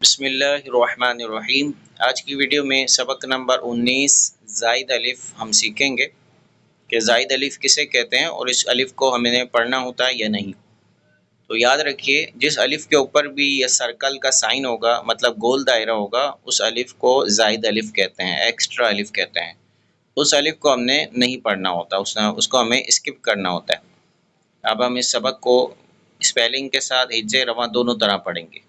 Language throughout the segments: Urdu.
بسم اللہ الرحمن الرحیم۔ آج کی ویڈیو میں سبق نمبر 19 زائد الف ہم سیکھیں گے کہ زائد الف کسے کہتے ہیں اور اس الف کو ہمیں پڑھنا ہوتا ہے یا نہیں۔ تو یاد رکھیے، جس الف کے اوپر بھی یہ سرکل کا سائن ہوگا، مطلب گول دائرہ ہوگا، اس الف کو زائد الف کہتے ہیں، ایکسٹرا الف کہتے ہیں۔ اس الف کو ہم نے نہیں پڑھنا ہوتا، اس کو ہمیں اسکپ کرنا ہوتا ہے۔ اب ہم اس سبق کو اسپیلنگ کے ساتھ ہجے رواں دونوں طرح پڑھیں گے۔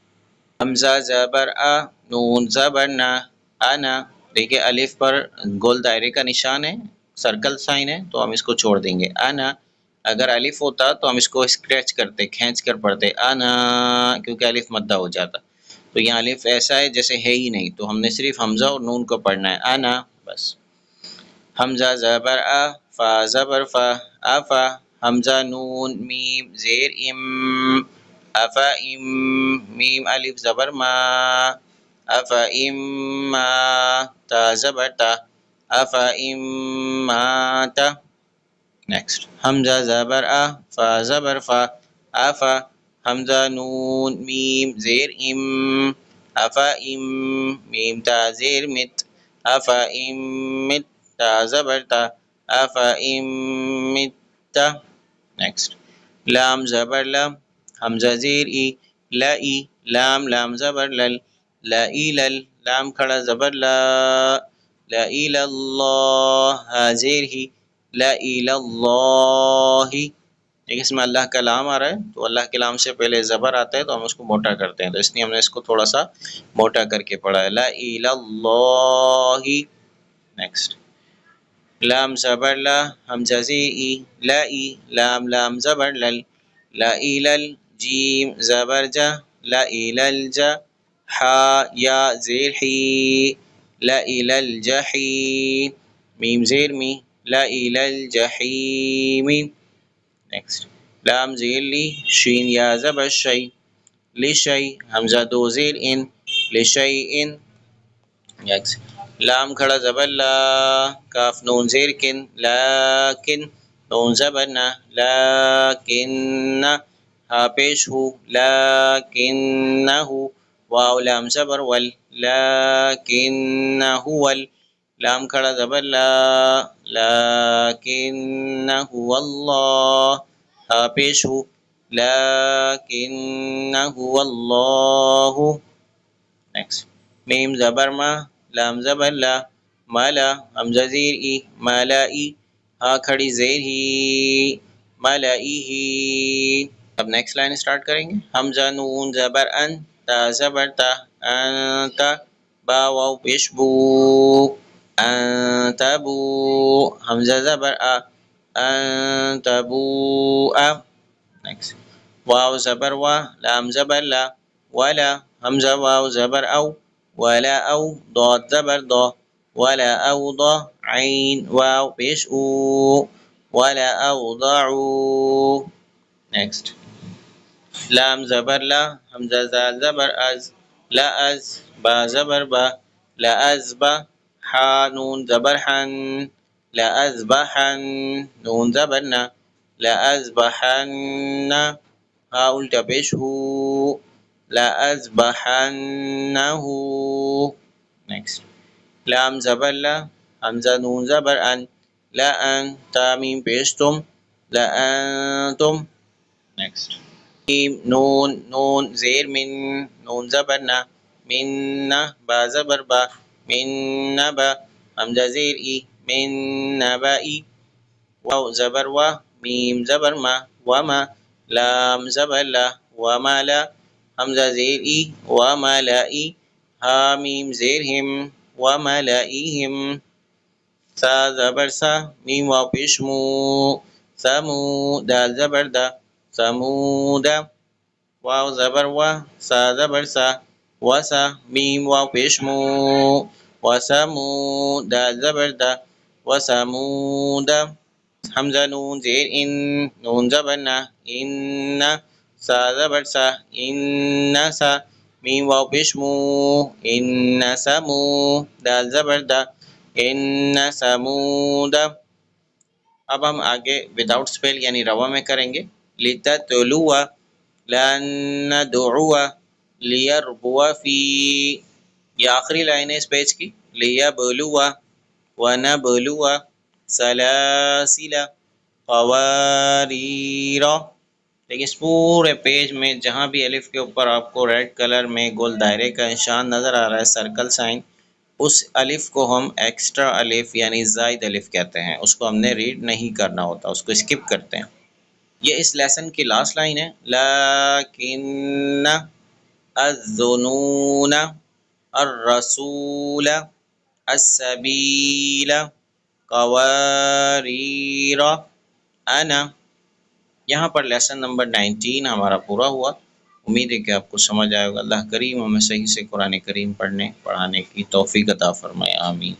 حمزہ زبر آ، نون زبر نا، انا۔ دیکھیں الف پر گول دائرے کا نشان ہے، سرکل سائن ہے، تو ہم اس کو چھوڑ دیں گے۔ انا، اگر الف ہوتا تو ہم اس کو اسکریچ کرتے، کھینچ کر پڑھتے انا، کیونکہ الف مدہ ہو جاتا۔ تو یہاں الف ایسا ہے جیسے ہے ہی نہیں، تو ہم نے صرف حمزہ اور نون کو پڑھنا ہے، انا بس۔ حمزہ زبر آ، فا زبر فا، افا۔ حمزہ نون میم زیر ام، افا ام، میم الف زبر ما، افا ام ما۔ تا زبر تا، افا ام ما تا۔ نیکسٹ، حمزہ زبر آ، فا زبر فا، افا۔ حمزہ نون میم زیر ام، افا ام، میم تا زیر مت، افا ام مت۔ تا زبر تا، افا ام مت تا۔ نیکسٹ، لام زبر لام، حمزہ زیر ای، لائی۔ لام لام زبر لل، لائی لل۔ لام کھڑا زبر لا، لا الہ اللہ۔ ہا زیر ہی، لا الہ اللہ۔ دیکھیں اس میں اللہ کا لام آ رہا ہے، تو اللہ کے لام سے پہلے زبر آتا ہے تو ہم اس کو موٹا کرتے ہیں، تو اس لیے ہم نے اس کو تھوڑا سا موٹا کر کے پڑھا ہے، لا الہ اللہ۔ نیکسٹ، لام زبر لا، حمزہ زیر ای، لائی۔ لام لام زبر لل، لا الل۔ جیم زبر جا، لا الل جا۔ حا یا زیر حی، لا الل جحی۔ میم زیر می، لا الل جحیم۔ نیکسٹ، لام زیر لی، شین یا زبر شی، لشی۔ حمزہ دو زیر ان، لشیئن۔ نیکسٹ، لام کھڑا زبر لا، کاف نون زیر کن، لیکن۔ نون زبر نا، لیکن۔ ہا پیش ہو، لیکنہ۔ واو لام زبر ول، لیکنہ ول۔ لام کھڑا زبر لا، لیکنہ اللہ۔ ہا پیش ہو، لیکنہ اللہ۔ نیکسٹ، میم زبر ما، لام زبر لا، مالا۔ حمزہ زیر ای، مالائی۔ ہا کھڑی زیر ہی، مالائی ہی۔ اب نیکسٹ لائن سٹارٹ کریں گے۔ حمزہ نون زبر ان، تا زبر تا، انتا۔ با واو پیش بو، انتبو۔ حمزہ زبر آ، انتبوآ۔ نیکسٹ، واو زبر وا، لام زبر لا، ولا۔ حمزہ واو زبر او، ولا او۔ ضاد زبر ضا، ولا اوضا۔ عین واو پیش او، ولا اوضعو۔ نیکسٹ، لام زبر لا، حمزہ زال زبر از، لا از۔ با زبر با، لا ازبا۔ حا نون زبر حن، لا ازبحن۔ نون زبر نا، لا ازبحن۔ ہا الٹا پیش ہو، لا ازبحنہ۔ نیکسٹ، لام زبر لا، حمزہ نون زبر ان، لا ان۔ تا میم پیش تم، لا انتم۔ نیکسٹ، میم نون، نون زیر من، نون زبر نا، منہ۔ با زبر با، من نبا۔ حمزہ زیر ای، من نبائی۔ واو زبر وا، میم زبر ما، وما۔ لام زبر لا، وما لا۔ حمزہ زیر ای، وما لائی۔ ہا میم زیر ہم، وما لائیہم۔ سا زبر سا، میم واو پیش مو، سمو۔ دال زبر دا، سمودا۔ واو زبر وا، سا زبر سا، وسا۔ میم واو پیش مو، وسمو۔ دال زبر دا، وسمودا۔ حمزہ نون زیر ان، نون زبر نا، ان۔ سا زبر سا، ان سا۔ میم واو پیش مو، ان سمو۔ دال زبر دا، ان سمودا۔ اب ہم آگے وداؤٹ سپیل یعنی روا میں کریں گے۔ لِتَتْلُوَ، لَن نَدْعُوَ، لیربوا فی، یہ آخری لائن ہے اس پیج کی، لیبلوا ونبلوا سلاسل قواریر. لیکن اس پورے پیج میں جہاں بھی الف کے اوپر آپ کو ریڈ کلر میں گول دائرے کا نشان نظر آ رہا ہے، سرکل سائن، اس الف کو ہم ایکسٹرا الف یعنی زائد الف کہتے ہیں. اس کو ہم نے ریڈ نہیں کرنا ہوتا، اس کو اسکپ کرتے ہیں. یہ اس لیسن کی لاسٹ لائن ہے، لیکن الظنون الرسول السبیل قواریر انا. یہاں پر لیسن نمبر 19 ہمارا پورا ہوا. امید ہے کہ آپ کو سمجھ آئے گا. اللہ کریم ہمیں صحیح سے قرآن کریم پڑھنے پڑھانے کی توفیق عطا فرمائے. آمین.